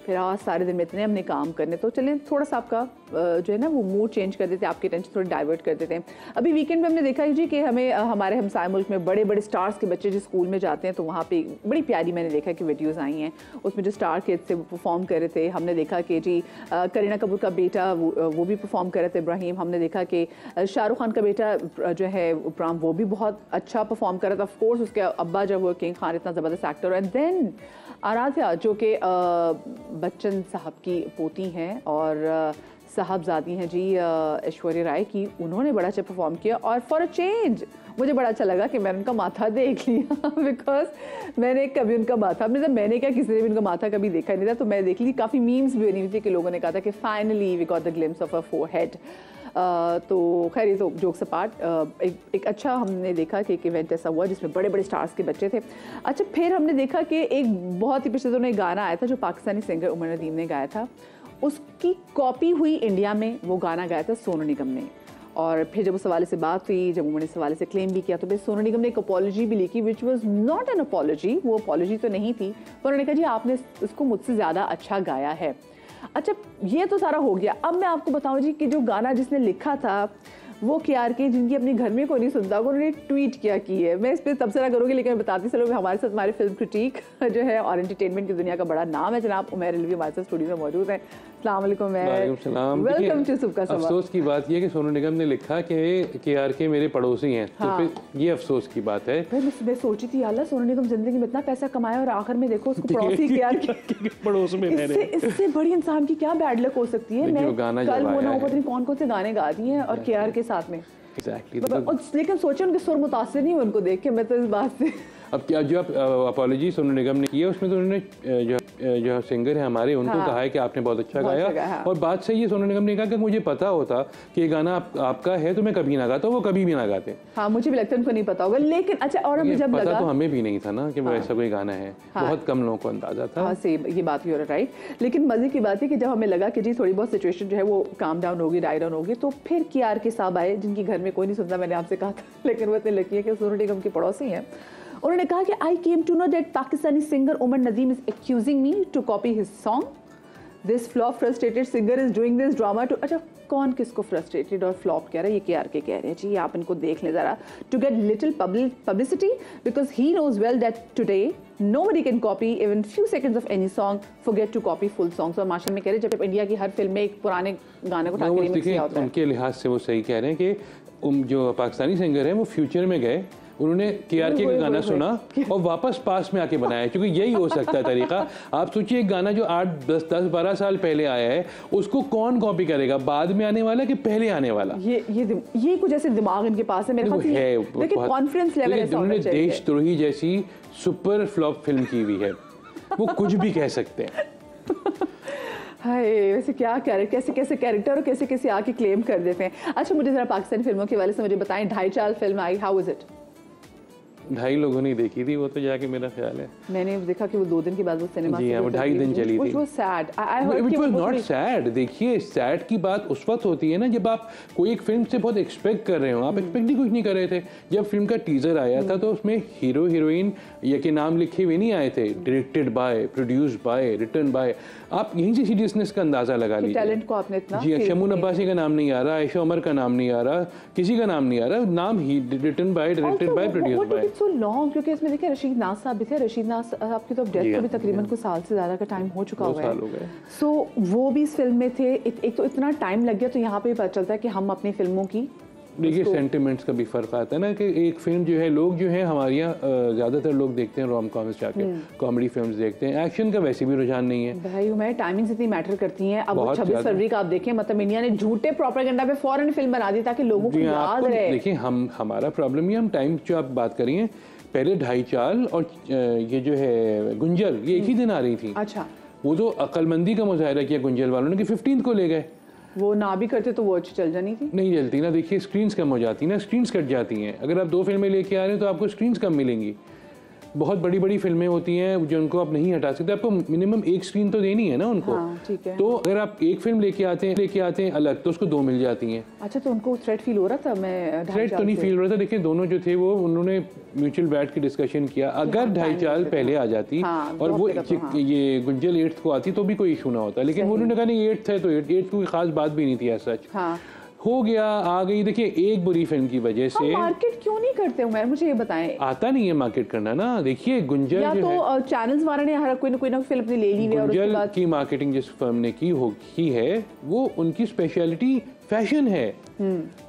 फिर आज सारे दिन में इतने हमने काम करने, तो चलें थोड़ा सा आपका जो है ना वो मूड चेंज कर देते हैं, आपकी टेंशन थोड़ी डाइवर्ट कर देते हैं। अभी वीकेंड में हमने देखा जी कि हमें हमारे हमसाय मुल्क में बड़े बड़े स्टार्स के बच्चे जो स्कूल में जाते हैं, तो वहाँ पे बड़ी प्यारी मैंने देखा कि वीडियोज़ आई हैं, उसमें जो स्टार किड्स से वो परफॉर्म कर रहे थे। हमने देखा कि जी करीना कपूर का बेटा वो भी परफॉर्म कर रहे थे, इब्राहिम। हमने देखा कि शाहरुख खान का बेटा जो है इब्राहिम, वो भी बहुत अच्छा परफॉर्म कर रहा था। ऑफकोर्स उसके अब्बा जब वो किंग खान इतना ज़बरदस्त एक्टर, एंड देन आराध्या जो कि बच्चन साहब की पोती हैं और साहबजादी हैं जी ऐश्वर्या राय की, उन्होंने बड़ा अच्छा परफॉर्म किया। और फॉर अ चेंज मुझे बड़ा अच्छा लगा कि मैंने उनका माथा देख लिया बिकॉज मैंने कभी उनका माथा, मतलब मैंने क्या, किसी ने भी उनका माथा कभी देखा नहीं था, तो मैं देख ली। काफ़ी मीम्स भी बनी हुई थी कि लोगों ने कहा था कि finally we got the glimpse of a forehead. तो खैर ये तो जोक्स अपार्ट, एक अच्छा हमने देखा कि एक इवेंट ऐसा हुआ जिसमें बड़े बड़े स्टार्स के बच्चे थे। अच्छा, फिर हमने देखा कि एक बहुत ही पिछले दिनों एक गाना आया था जो पाकिस्तानी सिंगर उमर नदीम ने गाया था, उसकी कॉपी हुई इंडिया में, वो गाना गाया था सोनू निगम ने। और फिर जब उस हवाले से बात हुई, जब उन्होंने इस हवाले से क्लेम भी किया, तो फिर सोनू निगम ने एक अपॉलॉजी भी लिखी which was not an apology, वो अपॉलॉजी तो नहीं थी, पर उन्होंने कहा जी आपने इसको मुझसे ज़्यादा अच्छा गाया है। अच्छा, ये तो सारा हो गया। अब मैं आपको बताऊं जी कि जो गाना जिसने लिखा था वो KRK, जिनकी अपने घर में कोई नहीं सुनता, उन्होंने ट्वीट क्या की है। मैं इस पर तबसरा करूँगी, लेकिन बताती चलो हमारे साथ हमारे फिल्म क्रिटिक जो है और एंटरटेनमेंट की दुनिया का बड़ा नाम है जनाब उमैर अलवी हमारे साथ स्टूडियो में मौजूद है। अस्सलाम वालेकुम उमैर, वेलकम टू सुबह का सबा। अफसोस की बात यह कि सोनू निगम ने लिखा कि KRK मेरे पड़ोसी हैं, तो फिर ये अफसोस की बात है। मैं सोची थी अल्लाह सोनू निगम जिंदगी में इतना पैसा कमाया और आखिर में देखो उसको पड़ोसी KRK पड़ोस में इससे बड़ी इंसान की क्या बैड लक हो सकती है। मैं कल वो ना पता नहीं कौन कौन से गाने गा दिए हैं और KRK साथ में। लेकिन सोचे उनके सुर मुतासिर नहीं हुए उनको देख के, मैं तो इस बात से। अब क्या जो अपॉलॉजी सोनू निगम ने की है उसमें तो उन्होंने जो सिंगर है हमारे उनको कहा है कि आपने बहुत अच्छा गाया, और बात सही है। सोनू निगम ने कहा कि मुझे पता होता कि ये गाना आपका है तो मैं कभी ना गाता, वो कभी भी ना गाते। हाँ, मुझे भी लगता है उनको नहीं पता होगा, लेकिन अच्छा, और अभी जब पता लगा तो हमें भी नहीं था ना कि वो ऐसा कोई गाना है, बहुत कम लोगों को अंदाजा था। हाँ सही, ये बात ही राइट। लेकिन मजे की बात है कि जब हमें लगा कि जी थोड़ी बहुत सिचुएशन जो है वो काम डाउन होगी, डाई डाउन होगी, तो फिर KRK साहब आए जिनकी घर में कोई नहीं सुनता, मैंने आपसे कहा था, लेकिन वो इतने लकी है कि सोनू निगम के पड़ोसी हैं। उन्होंने कहा कि I came to know that Pakistani singer Umar Nadeem is accusing me to copy his song, this flop frustrated singer is doing this drama too. अच्छा, कौन किसको फ्रस्ट्रेटेड और फ्लॉप कह रहा है? ये KRK कह रहे हैं जी, आप इनको देख लें जरा, to get little publicity because he knows well that today nobody can copy even few seconds of any song, forget to copy full songs। और माशा में कह रहे हैं जब इंडिया की हर फिल्म में एक पुराने गाने को उठा के रिमिक्स किया होता है। उनके लिहाज से वो सही कह रहे हैं कि जो पाकिस्तानी सिंगर हैं वो फ्यूचर में गए, उन्होंने KRK का गाना सुना और वापस पास में आके बनाया, क्योंकि यही हो सकता है तरीका। आप सोचिए एक गाना जो 8, 10, 12 साल पहले आया है, उसको कौन कॉपी करेगा? बाद में आने वाला कि पहले आने वाला? ये कुछ ऐसे दिमाग इनके पास है मेरे ख्याल से, लेकिन कॉन्फिडेंस लेवल ऐसा होना चाहिए। उन्होंने देशद्रोही जैसी सुपर फ्लॉप फिल्म की हुई है, वो कुछ भी कह सकते हैं। हाय, वैसे क्या कैसे कैसे कैरेक्टर और कैसे कैसे आके क्लेम कर देते हैं। अच्छा, मुझे जरा पाकिस्तानी फिल्मों के वाले से मुझे बताएं, 2.5 साल film I, how is it? 2.5 लोगों ने देखी थी वो, तो जाके मेरा ख्याल है मैंने देखा कि वो 2 दिन के बाद वो सिनेमा जी, वो 2.5 दिन चली थी। Which was sad. It was not sad। देखिए, सैड की बात उस वक्त होती है ना जब आप कोई एक फिल्म से बहुत एक्सपेक्ट कर रहे हो। आप एक्सपेक्ट ही कुछ नहीं कर रहे थे। जब फिल्म का टीजर आया था तो उसमें हीरो हीरोइन या के नाम लिखे हुए नहीं आए थे, directed by, produced by, written by. आप यहीं से सीरियसनेस का अंदाजा लगा लीजिए। टैलेंट को आपने इतना जी, शमून अब्बासी का नाम नहीं आ रहा, आयशा उमर का नाम नहीं आ रहा, किसी का नाम नहीं आ रहा, नाम ही written by, directed by, produced by. So long, क्योंकि इसमें देखिए रशीद नाज साहब भी थे। रशीद नाज साहब की तो डेथ को भी तकरीबन कुछ साल से ज़्यादा का टाइम हो चुका हुआ है। सो वो भी इस फिल्म में थे। एक तो इतना टाइम लग गया, तो यहाँ पे पता चलता है कि हम अपनी फिल्मों की देखिए सेंटिमेंट्स का भी फ़र्क आता है ना, कि एक फिल्म जो है लोग जो है हमारे यहाँ ज़्यादातर लोग देखते हैं रोम कॉम्स जाके, कॉमेडी फिल्म्स देखते हैं, एक्शन का वैसे भी रुझान नहीं है भाई। मैं टाइमिंग्स इतनी मैटर करती हैं। अब 26 फरवरी का आप देखें, मतलब इंडिया ने झूठे प्रोपेगेंडा पे फौरन फिल्म बना दी ताकि लोगों को याद रहे। देखिए हमारा प्रॉब्लम ये, हम टाइम जो आप बात करिए, पहले 2.5 साल और ये जो है गुंजल, ये एक ही दिन आ रही थी। अच्छा, वो तो अक्लमंदी का मुजाहिरा किया गुंजल वालों ने कि 15 को ले गए। वो ना भी करते तो वो अच्छी चल जानी थी। नहीं चलती ना, देखिए स्क्रीन्स कम हो जाती ना, स्क्रीन्स कट जाती हैं। अगर आप 2 फिल्में लेके आ रहे हैं तो आपको स्क्रीन्स कम मिलेंगी। बहुत बड़ी बड़ी फिल्में होती हैं जो उनको आप नहीं हटा सकते, आपको मिनिमम एक स्क्रीन तो देनी है ना उनको। ठीक है। तो अगर आप एक फिल्म लेके आते हैं अलग, तो उसको 2 मिल जाती हैं। अच्छा, तो उनको थ्रेट फील हो रहा था? मैं थ्रेट तो नहीं फील हो रहा था। देखिए दोनों जो थे वो उन्होंने म्यूचुअल बैठ के डिस्कशन किया। अगर 2.5 साल पहले आ जाती और वो ये गुंजल 8th को आती तो भी कोई इशू ना होता, लेकिन उन्होंने कहा नहीं 8th है तो 8th कोई खास बात भी नहीं थी ऐसा सच। हो गया, आ गई। देखिए एक बुरी फिल्म की वजह से मार्केट क्यों नहीं करते उमर, मुझे ये बताएं। आता नहीं है मार्केट करना ना। देखिए गुंजल या तो चैनल्स वाले ने हर कोई ना फिल्म अपनी ले ली है, और उसके बाद की मार्केटिंग जिस फर्म ने की है वो उनकी स्पेशलिटी फैशन है।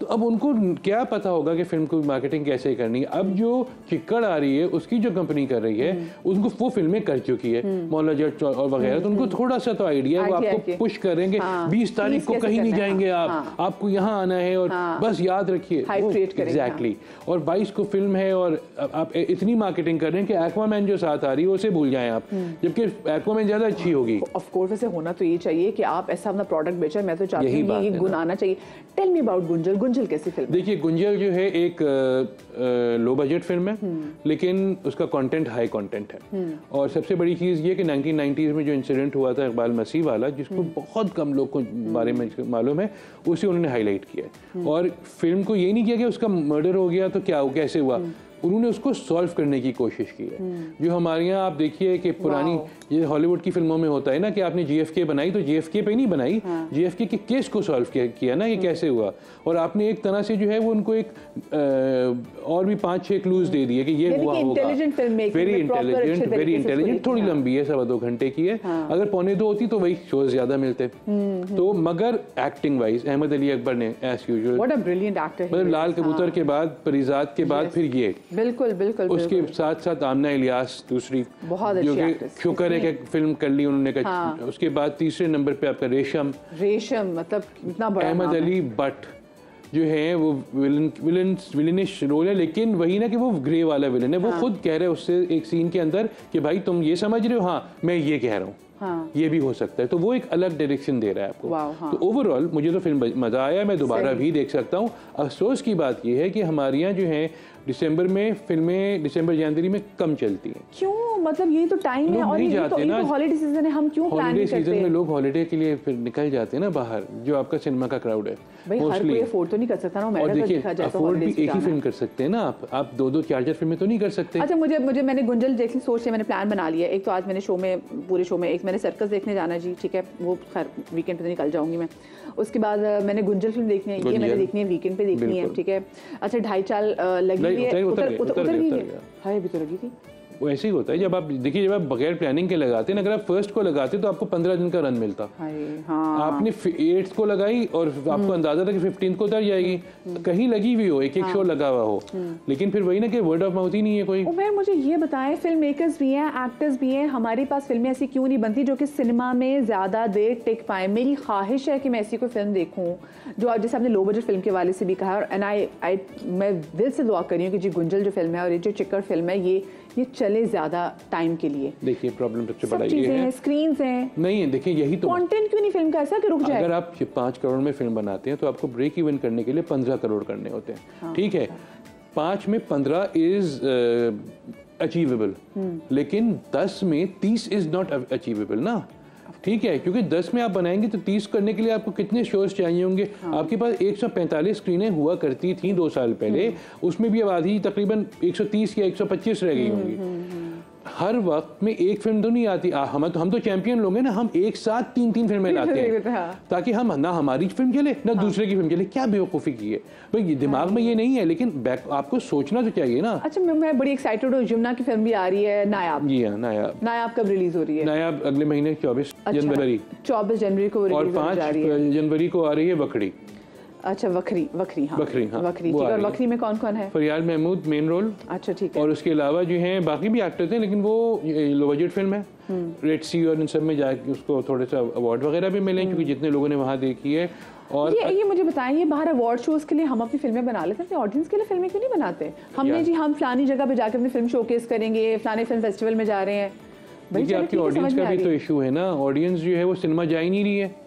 तो अब उनको क्या पता होगा कि फिल्म को मार्केटिंग कैसे करनी है। अब जो चिक्कड़ आ रही है उसकी जो कंपनी कर रही है उनको वो फिल्में कर चुकी है, मौला जट और वगैरह, तो उनको थोड़ा सा तो आइडिया है, वो आपको पुश करेंगे 20 तारीख को कहीं नहीं जाएंगे आप, आपको यहाँ आना है और बस याद रखिए। एग्जैक्टली। और 22 को फिल्म है और आप इतनी मार्केटिंग कर रहे हैं कि एक्वामैन जो साथ आ रही है उसे भूल जाएं आप, जबकि एक्वामैन ज्यादा अच्छी होगी। ऑफ कोर्स वैसे होना तो ये चाहिए कि आप ऐसा अपना प्रोडक्ट बेचें, मैं तो चाहती हूँ ये गुण आना चाहिए। Tell me about Gunjal. Gunjal कैसी फिल्म? देखिए गुंजल जो है एक लो बजट फिल्म है, लेकिन उसका कंटेंट हाई कंटेंट है। और सबसे बड़ी चीज़ ये कि 1990s में जो इंसिडेंट हुआ था इकबाल मसीह वाला, जिसको बहुत कम लोग को बारे में मालूम है, उसे उन्होंने हाईलाइट किया है। और फिल्म को ये नहीं किया कि उसका मर्डर हो गया तो क्या कैसे हुआ, उन्होंने उसको सॉल्व करने की कोशिश की है। जो हमारे यहाँ आप देखिए कि पुरानी ये हॉलीवुड की फिल्मों में होता है ना कि आपने जीएफके बनाई तो जीएफके पे नहीं बनाई, जीएफके के केस को सॉल्व किया ना, ये कैसे हुआ। और आपने एक तरह से जो है वो उनको एक और भी 5-6 क्लूज दे दिए कि ये हुआ होगा। Very intelligent. थोड़ी लंबी है, 2.25 घंटे की है। अगर 1.25 होती तो वही शोज ज्यादा मिलते। तो मगर एक्टिंग वाइज अहमद अली अकबर ने as usual, what a brilliant actor, मतलब लाल कबूतर के बाद परिजात के बाद फिर ये बिल्कुल बिल्कुल उसके साथ साथ आमना इलियास दूसरी जो कि शुक्र है कि फिल्म कर ली उन्होंने कहा। उसके बाद तीसरे नंबर पे आपका रेशम मतलब इतना बड़ा अहमद अली बट जो है वो विलनिश रोल है, लेकिन वही ना कि वो ग्रे वाला विलन है। वो खुद कह रहे हैं उससे एक सीन के अंदर कि भाई तुम ये समझ रहे हो, हाँ मैं ये कह रहा हूँ, ये भी हो सकता है। तो वो एक अलग डायरेक्शन दे रहा है आपको। तो ओवरऑल मुझे तो फिल्म मजा आया, मैं दोबारा भी देख सकता हूँ। अफसोस की बात यह है कि हमारे यहाँ जो है दिसंबर में फिल्में दिसंबर जनवरी में कम चलती हैं। क्यों? मतलब यही तो टाइम है और ये तो हॉलीडे सीजन है, हम क्यों प्लान नहीं करते? हॉलीडे सीजन में लोग हॉलीडे के लिए फिर निकल जाते हैं ना बाहर, जो आपका सिनेमा का क्राउड है। भाई हर कोई अफोर्ड तो नहीं कर सकता ना। और देखिए अफोर्ड भी एक ही फिल्म कर सकते हैं ना आप 2-2 4-4 फिल्में तो नहीं कर सकते। अच्छा मुझे मैंने गुंजल देखने सोच लिया, मैंने प्लान बना लिया। एक तो आज मैंने पूरे शो में एक मैंने सर्कस देखने जाना जी, ठीक है, वो खैर वीकेंड पे निकल जाऊंगी मैं। उसके बाद मैंने गुंजल फिल्म देखनी है, ये मैंने देखनी है वीकेंड पे देखनी है, ठीक है। अच्छा 2.5 साल लगी हुई है, उतर गई है, हाय अभी तो लगी थी। वो ऐसे ही होता है जब आप देखिए, जब आप बगैर प्लानिंग के लगाते हैं, अगर आप फर्स्ट को लगाते तो आपको 15 दिन का रन मिलता। आपने 8th को लगाई और आपको अंदाजा था कि 15th को उतर जाएगी, कहीं लगी हुई हो, एक शो लगा हुआ हो, लेकिन फिर वही ना कि वर्ड ऑफ माउथ ही नहीं है कोई। उमर मुझे ये बताएं, फिल्म मेकर्स भी हैं, एक्टर्स भी हैं, हमारे पास फिल्में ऐसी क्यों नहीं बनती जो कि सिनेमा में ज्यादा देर टिक पाए? मेरी ख्वाहिश है कि मैं ऐसी कोई फिल्म देखूं जो, जैसे आपने लो बजट फिल्म के वाले से भी कहा, और मैं दिल से दुआ कर रही हूँ कि जी गुंजल जो फिल्म है और ये जो चिक्कड़ फिल्म है ये चले ज्यादा टाइम के लिए। देखिए प्रॉब्लम सबसे बड़ा ये है, स्क्रीन्स हैं नहीं है। देखिए यही तो कंटेंट क्यों नहीं फिल्म का ऐसा कि रुक जाए। अगर आप 5 करोड़ में फिल्म बनाते हैं तो आपको ब्रेक इवन करने के लिए 15 करोड़ करने होते हैं। ठीक है, 5 में 15 इज अचीवेबल, लेकिन 10 में 30 इज नॉट अचीवेबल ना। ठीक है, क्योंकि 10 में आप बनाएंगे तो 30 करने के लिए आपको कितने शोज चाहिए होंगे। आपके पास 145 स्क्रीनें हुआ करती थी 2 साल पहले, उसमें भी अब आधी तकरीबन 130 या 125 रह गई होंगी। हर वक्त में एक फिल्म तो नहीं आती। हम तो चैंपियन लोग हैं ना, हम एक साथ 3-3 फिल्में लाते हैं ताकि हम ना हमारी फिल्म चले ना दूसरे की फिल्म चले। क्या बेवकूफ़ी की है भाई, दिमाग में ये नहीं है, लेकिन आपको सोचना तो चाहिए ना। अच्छा मैं बड़ी एक्साइटेड हूँ, यमुना की फिल्म भी आ रही है, नायाब। जी हाँ, नायाब कब रिलीज हो रही है? नायाब अगले महीने 24 जनवरी को और 5 जनवरी को आ रही है वकड़ी। अच्छा वकरी हाँ वकरी। और वकरी में कौन कौन है? फरियाद महमूद मेन रोल। अच्छा ठीक है। और उसके अलावा जो हैं बाकी भी एक्टर थे, लेकिन वो लो बजट फिल्म है। रेड सी और इन सब में जाके उसको थोड़े सा अवार्ड वगैरह भी मिले, क्योंकि जितने लोगों ने वहाँ देखी है। और ये मुझे बताएं, ये बाहर अवार्ड शोज के लिए हम अपनी फिल्में बना लेते हैं, ऑडियंस के लिए फिल्में क्यों नहीं बनाते? हमने जी हम फलानी जगह पे जाकर अपनी फिल्म शोकेस करेंगे, फलाने फिल्म फेस्टिवल में जा रहे हैं। देखिए आपकी ऑडियंस का भी तो इशू है ना, ऑडियंस जो है वो सिनेमा जा ही नहीं रही है।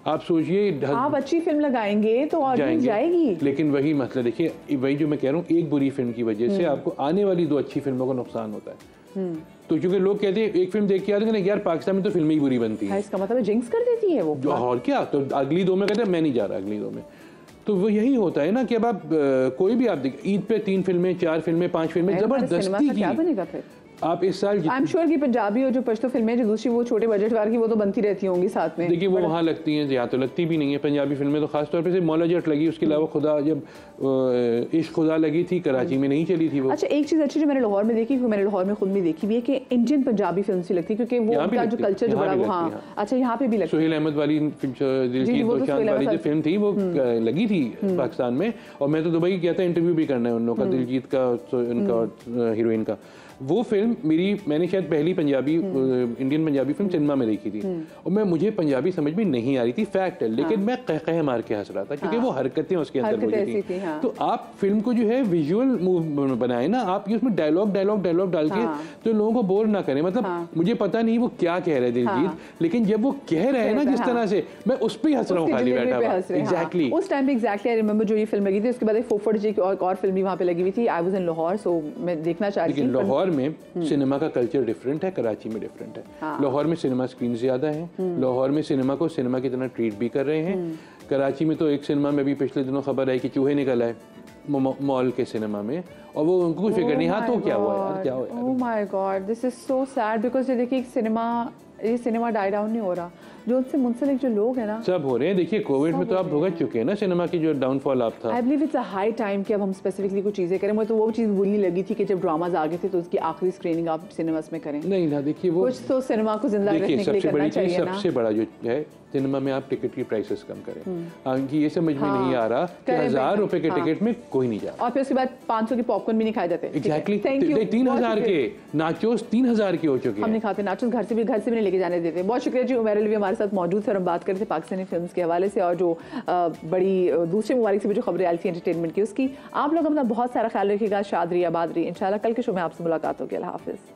आप सोचिए, आप अच्छी फिल्म लगाएंगे तो ऑडियंस जाएगी, लेकिन वही मतलब देखिए, वही जो मैं कह रहा हूँ, एक बुरी फिल्म की वजह से आपको आने वाली 2 अच्छी फिल्मों का नुकसान होता है। तो क्योंकि लोग कहते हैं एक फिल्म देख के आते हैं यार पाकिस्तान में तो फिल्में ही बुरी बनती है, इसका मतलब जिंक्स कर देती है वो। और क्या, तो अगली 2 में कहते हैं मैं नहीं जा रहा अगली 2 में। तो वो यही होता है ना कि अब आप कोई भी आप देख, ईद पे 3 फिल्में 4 फिल्में 5 फिल्में जबरदस्ती की, क्या बनेगा फिर? आप इस साल आई एम श्योर कि पंजाबी और जो पश्तो फिल्में जो दूसरी वो छोटे बजट वाली की वो तो बनती रहती होंगी साथ में। देखिए वो वहाँ लगती हैं, यहाँ तो लगती भी नहीं है पंजाबी फिल्में, तो खास तौर पे से मौला जट लगी, उसके अलावा खुदा जब इश्क खुदा लगी थी कराची में नहीं चली थी वो। अच्छा एक चीज़ अच्छी जो मैंने लाहौर में देखी, मैंने लाहौर में खुद भी देखी भी है कि इंडियन पंजाबी फिल्म सी लगती है, क्योंकि वो उनका जो कल्चर जो बड़ा वो, हाँ अच्छा यहाँ पे भी लगती है। सुहेल अहमद वाली दिलजीत दोसांझ वाली जो फिल्म थी वो लगी थी पाकिस्तान में, और मैं तो दुबई गया था इंटरव्यू भी करना है उन लोगों का, दिलजीत का उनका हीरोइन का। वो फिल्म मैंने शायद पहली Punjabi Indian Punjabi film cinema में देखी थी, और मुझे पंजाबी समझ में नहीं आ रही थी, फैक्ट है, लेकिन मैं कह मार के हंस रहा था क्योंकि वो हरकतें उसके अंदर मौजूद थी। तो आप फिल्म को जो है विजुअल बनाए ना आप, उसमें डायलॉग डाल के तो लोगों को बोर ना करें। मतलब मुझे पता नहीं वो क्या कह रहे दिलजीत, लेकिन जब वो कह रहे हैं ना जिस तरह से, मैं उस पर ही हंस रहा हूँ खाली बैठा हुआ। एग्जैक्टली उस टाइम पे एग्जैक्टली आई रिमेंबर जो ये फिल्म लगी थी, उसके बाद एक फोफड़ जी की और फिल्म भी वहाँ पे लगी हुई थी। आई वाज इन लाहौर, सो मैं देखना चाह रही थी। लाहौर में सिनेमा का कल्चर डिफरेंट है, कराची में डिफरेंट है। लाहौर में सिनेमा स्क्रीन ज्यादा है, लाहौर में सिनेमा को सिनेमा की तरह ट्रीट भी कर रहे हैं। कराची में तो एक सिनेमा में भी पिछले दिनों खबर आई कि चूहे निकल आए मॉल के सिनेमा में, और वो उनको कुछ फिक्र नहीं। हाँ तो क्या हुआ यार, क्या हुआ? Oh my God, this is so sad, because ये देखिए ये सिनेमा डाई डाउन नहीं हो रहा, जो उनसे मुंसलिक जो लोग हैं ना सब हो रहे हैं। देखिए कोविड में तो आप भुगत चुके हैं ना सिनेमा की जो डाउनफॉल आप था। I believe it's a high time कि अब हम स्पेसिफिकली कुछ चीज़ें करें। मुझे तो वो चीज़ बुरी लगी थी कि जब ड्रामाज आ गए थे तो उसकी आखिरी स्क्रीनिंग आप सिनेमास में करें। नहीं ना, देखिए वो कुछ तो सिनेमा को जिंदा रखने के लिए करना चाहिए ना। सबसे बड़ा जो है सिनेमा में आप टिकट की प्राइसेस कम करें। ये समझ में नहीं आ रहा कि 1000 रुपए के टिकट में कोई नहीं जा रहा, और फिर उसके बाद 500 के पॉपकॉर्न भी नहीं खाए जाते। एग्जैक्टली 3000 के नाचोस 3000 के हो चुके हैं। हम नहीं खाते नाचोस, घर से भी नहीं लेके जाने देते। बहुत शुक्रिया जी, उमर अली हमारे साथ मौजूद थे और हम बात कर रहे थे पाकिस्तानी फिल्म्स के हवाले से, और जो बड़ी दूसरे ममालिक से भी जो खबरें आई थी एंटरटेनमेंट की उसकी। आप लोग अपना बहुत सारा ख्याल रखिएगा, शाद रही आबाद रही। इंशाल्लाह कल के शो में आपसे मुलाकात होगी। अल्लाह हाफिज़।